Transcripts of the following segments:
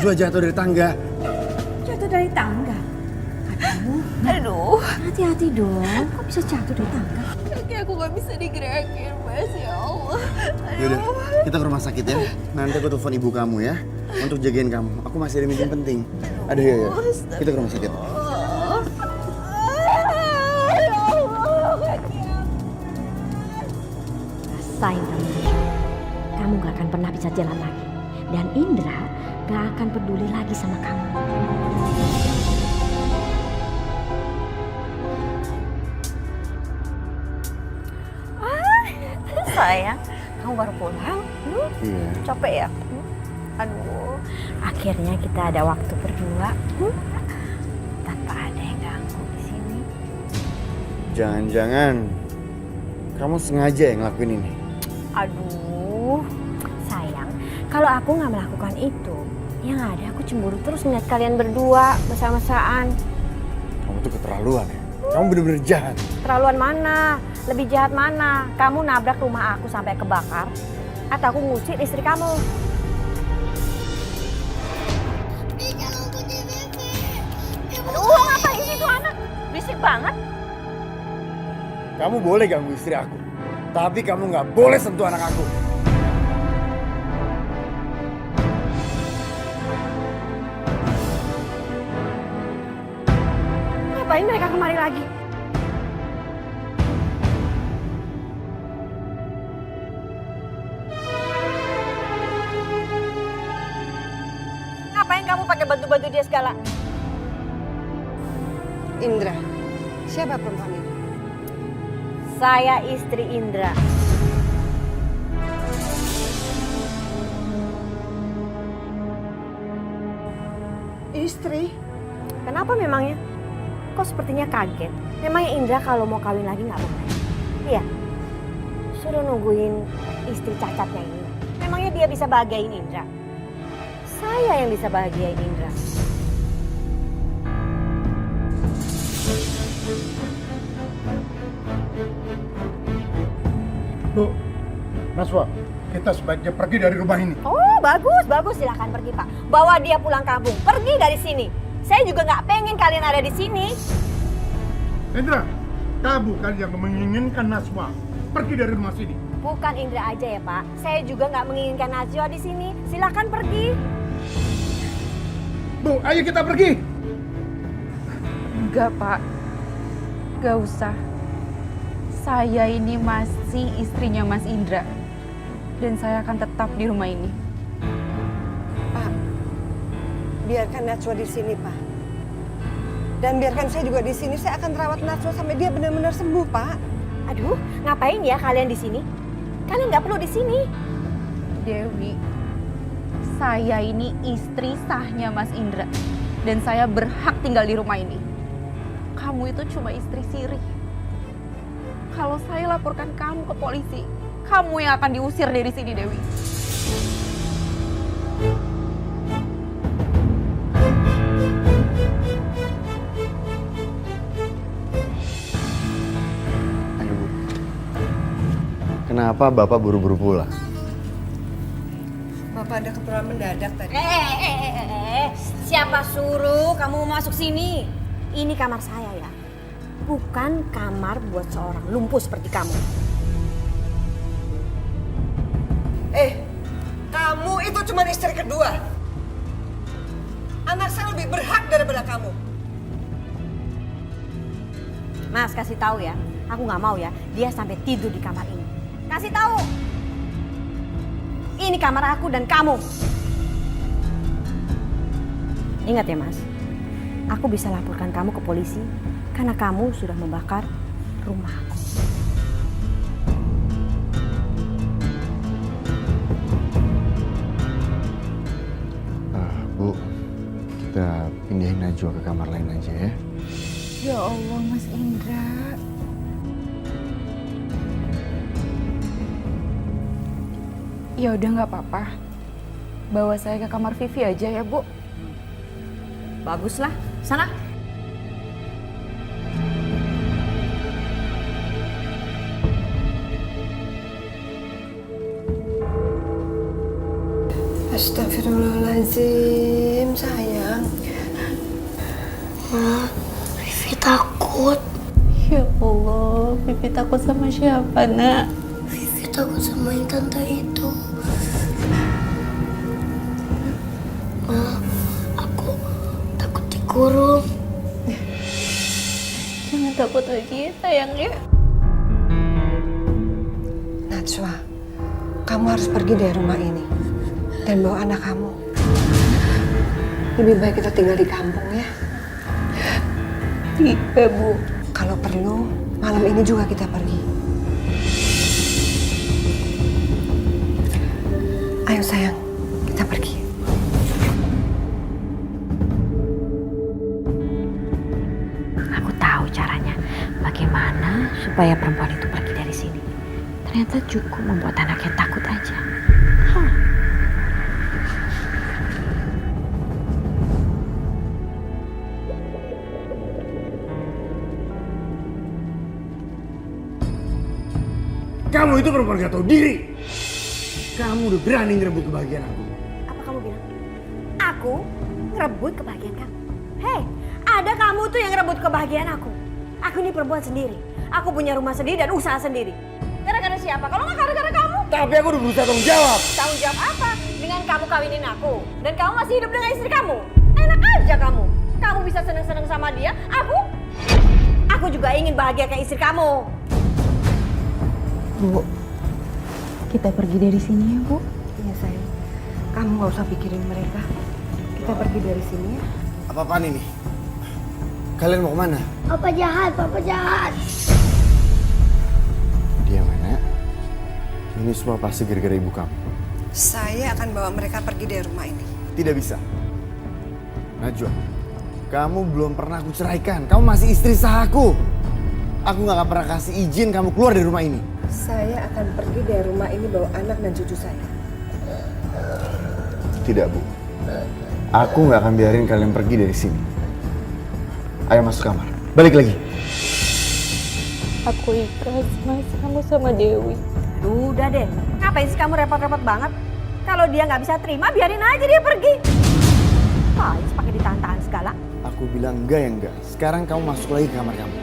Najwa jatuh dari tangga. Jatuh dari tangga? Aduh. Hati-hati dong. Kok bisa jatuh dari tangga? Kaki aku gak bisa digerakin, Mas. Ya Allah. Yaudah, kita ke rumah sakit ya. Nanti aku telepon ibu kamu ya. Untuk jagain kamu. Aku masih ada meeting penting. Ada ya. Kita ke rumah sakit. Rasain kamu. Kamu gak akan pernah bisa jalan lagi. Dan Indra gak akan peduli lagi sama kamu. Sayang, kamu baru pulang? Iya. Capek ya? Aduh, akhirnya kita ada waktu berdua. Tanpa ada yang ganggu di sini. Jangan-jangan kamu sengaja yang ngelakuin ini. Aduh, sayang, kalau aku nggak melakukan itu, yang ada aku cemburu terus ngeliat kalian berdua bersama-mesaan. Kamu tuh keterlaluan ya. Kamu bener-bener jahat. Terlaluan mana? Lebih jahat mana? Kamu nabrak rumah aku sampai kebakar, atau aku ngusir istri kamu? Aduh, ngapain sih tuh anak? Berisik banget. Kamu boleh ganggu istri aku. Tapi kamu nggak boleh sentuh anak aku. Ngapain mereka kemari lagi? Ngapain kamu pakai bantu-bantu dia segala? Indra, siapa perempuan ini? Saya istri Indra. Istri? Kenapa memangnya? Kok sepertinya kaget? Memangnya Indra kalau mau kawin lagi nggak boleh? Iya. Suruh nungguin istri cacatnya ini. Memangnya dia bisa bahagiain Indra? Saya yang bisa bahagiain Indra. Bu, Najwa, kita sebaiknya pergi dari rumah ini. Oh, bagus, bagus. Silakan pergi, Pak. Bawa dia pulang kampung. Pergi dari sini. Saya juga nggak pengen kalian ada di sini. Indra, kamu kan yang menginginkan Najwa pergi dari rumah sini. Bukan Indra aja ya, Pak. Saya juga nggak menginginkan Najwa di sini. Silakan pergi. Bu, ayo kita pergi. Enggak, Pak. Gak usah. Saya ini masih istrinya Mas Indra. Dan saya akan tetap di rumah ini. Pak, biarkan Najwa di sini, Pak. Dan biarkan saya juga di sini. Saya akan rawat Najwa sampai dia benar-benar sembuh, Pak. Aduh, ngapain ya kalian di sini? Kalian nggak perlu di sini. Dewi, saya ini istri sahnya Mas Indra. Dan saya berhak tinggal di rumah ini. Kamu itu cuma istri sirih. Kalau saya laporkan kamu ke polisi, kamu yang akan diusir dari sini, Dewi. Ayo Bu. Kenapa Bapak buru-buru pulang? Bapak ada keperluan mendadak tadi. Siapa suruh kamu masuk sini? Ini kamar saya ya. Bukan kamar buat seorang lumpuh seperti kamu. Kamu itu cuma istri kedua. Anak saya lebih berhak daripada kamu. Mas, kasih tahu ya. Aku nggak mau ya dia sampai tidur di kamar ini. Kasih tahu. Ini kamar aku dan kamu. Ingat ya, Mas. Aku bisa laporkan kamu ke polisi karena kamu sudah membakar rumahku. Bu, kita pindahin Najwa ke kamar lain aja ya. Ya Allah, Mas Indra. Ya udah nggak apa-apa. Bawa saya ke kamar Vivi aja ya, Bu. Baguslah. Sana. Astagfirullahaladzim. Ma, Vivi takut. Ya Allah, Vivi takut sama siapa, nak? Vivi takut sama yang tante itu. Ma, aku takut dikurung. Jangan takut lagi ya, sayang ya. Najwa, kamu harus pergi dari rumah ini dan bawa anak kamu. Lebih baik kita tinggal di kampung ya. Iya, Bu. Kalau perlu, malam ini juga kita pergi. Ayo sayang, kita pergi. Aku tahu caranya bagaimana supaya perempuan itu pergi dari sini. Ternyata cukup membuat anaknya takut aja. Hah. Kamu itu perempuan gak tahu diri. Kamu udah berani ngerebut kebahagiaan aku. Apa kamu bilang? Aku ngerebut kebahagiaan kamu? Hei, ada kamu tuh yang ngerebut kebahagiaan aku. Aku ini perempuan sendiri. Aku punya rumah sendiri dan usaha sendiri. Gara-gara siapa? Kalau nggak gara-gara kamu. Tapi aku udah berusaha tanggung jawab. Tanggung jawab apa? Dengan kamu kawinin aku. Dan kamu masih hidup dengan istri kamu. Enak aja kamu. Kamu bisa seneng-seneng sama dia. Aku juga ingin bahagia kayak istri kamu. Bu, kita pergi dari sini ya, Bu. Iya sayang, kamu nggak usah pikirin mereka. Kita pergi dari sini ya. Apa-apaan ini? Kalian mau kemana? Papa jahat, papa jahat. Dia mana? Ini semua pasti gara-gara ibu kamu. Saya akan bawa mereka pergi dari rumah ini. Tidak bisa. Najwa, kamu belum pernah aku ceraikan. Kamu masih istri sah aku. Aku gak akan pernah kasih izin kamu keluar dari rumah ini. Saya akan pergi dari rumah ini bawa anak dan cucu saya. Tidak, Bu. Aku gak akan biarin kalian pergi dari sini. Ayo masuk kamar. Balik lagi. Aku ikhlas, Mas. Kamu sama Dewi. Udah deh, ngapain sih kamu repot-repot banget? Kalau dia nggak bisa terima, biarin aja dia pergi. Paling pakai ditahan-tahan segala. Aku bilang enggak ya enggak. Sekarang kamu masuk lagi ke kamar kamu.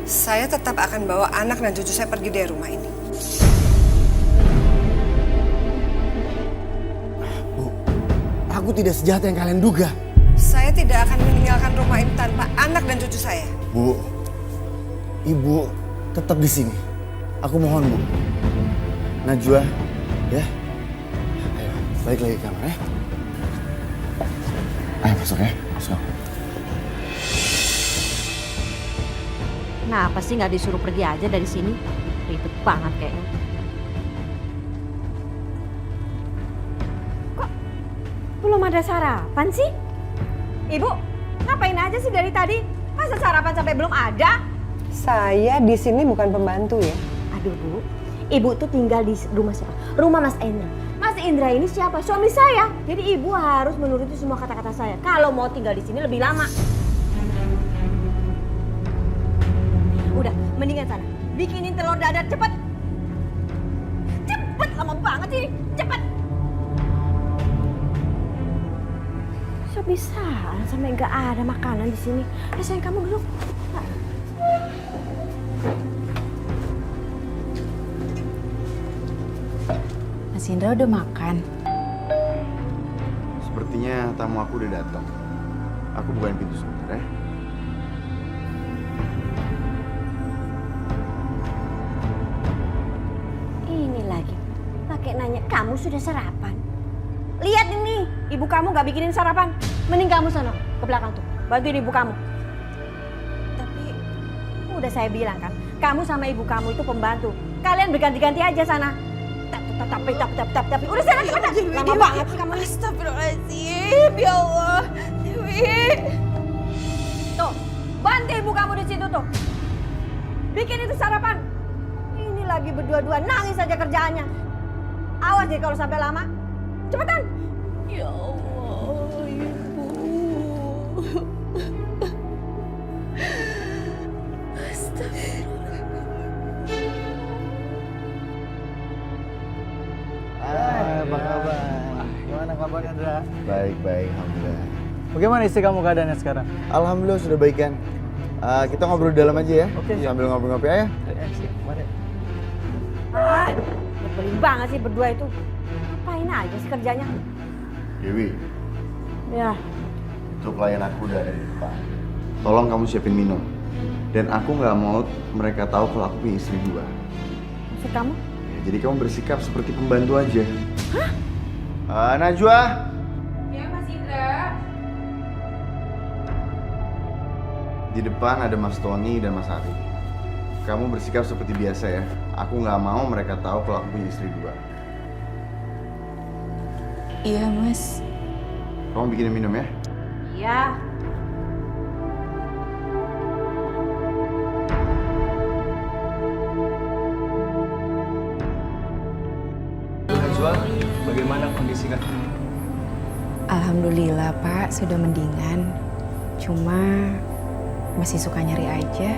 Saya tetap akan bawa anak dan cucu saya pergi dari rumah ini. Bu, aku tidak sejahat yang kalian duga. Saya tidak akan meninggalkan rumah ini tanpa anak dan cucu saya. Bu, ibu tetap di sini. Aku mohon, Bu. Najwa, ya. Ayo, balik lagi ke kamar ya. Ayo masuk ya, masuk. Kenapa sih nggak disuruh pergi aja dari sini? Ribet banget kayaknya. Kok belum ada sarapan sih? Ibu, ngapain aja sih dari tadi? Masa sarapan sampai belum ada? Saya di sini bukan pembantu ya. Aduh Bu, Ibu tuh tinggal di rumah siapa? Rumah Mas Indra. Mas Indra ini siapa? Suami saya. Jadi Ibu harus menuruti semua kata-kata saya. Kalau mau tinggal di sini lebih lama. Udah, mendingan sana. Bikinin telur dadar cepet. Cepet, lama banget sih. Cepet. So bisa sampai nggak ada makanan di sini. Sayang kamu duduk. Mas Indra udah makan. Sepertinya tamu aku udah datang. Aku bukain pintu sebentar ya. Ini lagi, pakai nanya kamu sudah sarapan. Lihat ini, ibu kamu gak bikinin sarapan. Mending kamu sana, ke belakang tuh, bantuin ibu kamu. Tapi, udah saya bilang kan, kamu sama ibu kamu itu pembantu. Kalian berganti-ganti aja sana. Tapi, udah sana cepetan. Lama banget sih kamu ini. Astagfirullahaladzim, ya Allah. Dewi. Tuh, bantu ibu kamu di situ tuh. Bikin itu sarapan. Ini lagi berdua-dua nangis aja kerjaannya. Awas deh kalau sampai lama. Cepetan. Ya Allah, Ibu. Apa kabar? Gimana kabarnya, Indra? Baik, alhamdulillah. Bagaimana istri kamu keadaannya sekarang? Alhamdulillah sudah baikan. Kita ngobrol di dalam aja ya. Oke, siap. Sambil ngobrol-ngobrol ya. Mari. Nyebelin banget sih berdua itu. Ngapain aja sih kerjanya? Dewi, Ya, itu klien aku udah ada di depan. Tolong kamu siapin minum. Dan aku nggak mau mereka tahu kalau aku punya istri 2. maksud kamu? Ya, jadi kamu bersikap seperti pembantu aja. Hah? Najwa. Ya, Mas Indra. Di depan ada Mas Tony dan Mas Ari. Kamu bersikap seperti biasa ya. Aku nggak mau mereka tahu kalau aku punya istri 2. Iya, Mas. Kamu bikinin minum ya. Iya. Najwa, bagaimana kondisi kamu? Alhamdulillah Pak, sudah mendingan. Cuma masih suka nyeri aja.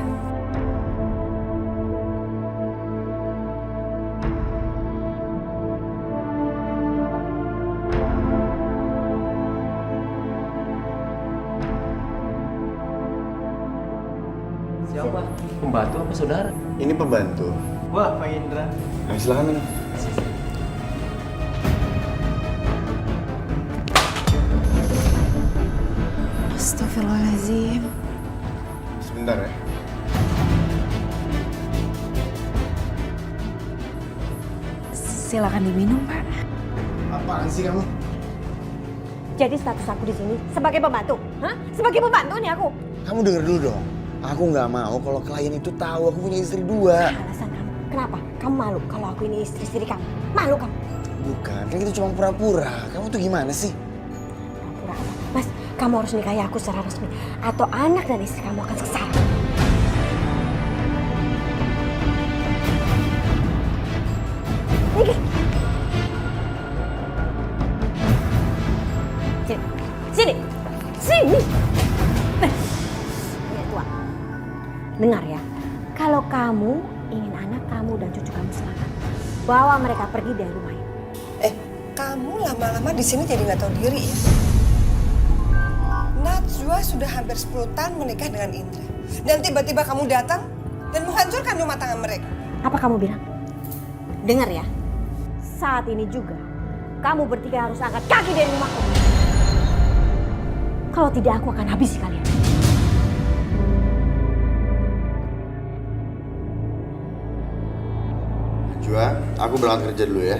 Siapa? Pembantu apa saudara? Ini pembantu. Wah, Pak Indra. Ayo silakan minum. Astagfirullahaladzim. Sebentar ya. Silakan diminum Pak. Apaan sih kamu? Jadi status aku di sini sebagai pembantu? Hah? Sebagai pembantu nih aku? Kamu denger dulu dong. Aku nggak mau kalau klien itu tahu aku punya istri 2. Alasan kamu. Kenapa? Kamu malu kalau aku ini istri kamu? Malu kamu? Bukan, kan itu cuma pura-pura. Kamu tuh gimana sih? Pura-pura apa? Mas, kamu harus nikahi aku secara resmi. Atau anak dan istri kamu akan sesat. Sini. Sini. Sini. Ya, Tuan. Dengar ya. Kalau kamu ingin anak kamu dan cucu kamu selamat, bawa mereka pergi dari rumah ini. Kamu lama-lama di sini jadi nggak tahu diri ya. Najwa sudah hampir 10 tahun menikah dengan Indra. Dan tiba-tiba kamu datang dan menghancurkan rumah tangga mereka. Apa kamu bilang? Dengar ya. Saat ini juga kamu bertiga harus angkat kaki dari rumahku. Kalau tidak aku akan habisi kalian. Najwa, aku berangkat kerja dulu ya.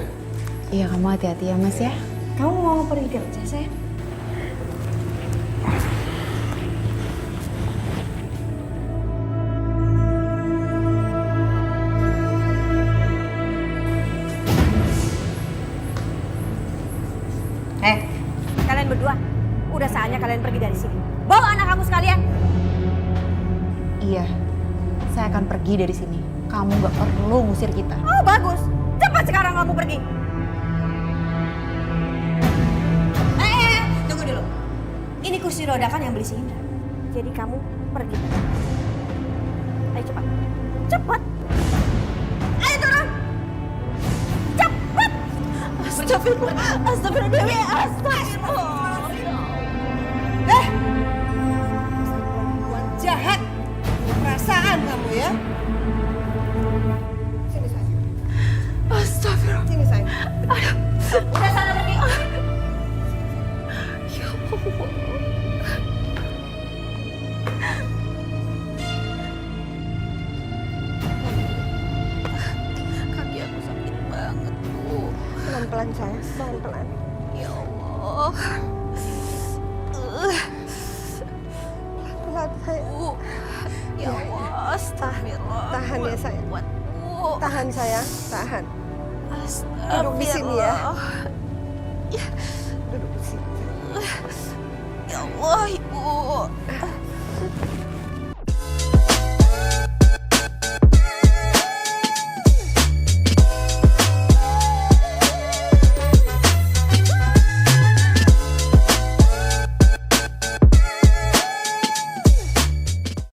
Iya, kamu hati-hati ya Mas ya. Kamu mau pergi kerja, sayang? Kalian berdua, udah saatnya kalian pergi dari sini. Bawa anak kamu sekalian. Iya, saya akan pergi dari sini. Kamu gak perlu ngusir kita. Oh, bagus. Cepat sekarang kamu pergi. Tunggu dulu. Ini kursi roda kan yang beli si Indra. Jadi kamu pergi. Ayo cepat. Cepat. Ayo turun. Cepat. Astagfirullah. Astagfirullah Dewi. Astagfirullah. Perempuan jahat. Perasaan kamu ya. Sini sayang. Astagfirullah. Sini sayang. Udah sana pergi. Ya Allah. Kaki aku sakit banget, Bu. Pelan-pelan sayang. Pelan-pelan. Ya Allah. Pelan sayang. Bu. Ya Allah, astagfirullah. Tahan ya sayang. Kuat, Bu. Tahan sayang. Tahan. Duduk di sini ya. Astagfirullah. Duduk di sini. Ya Allah, Ibu.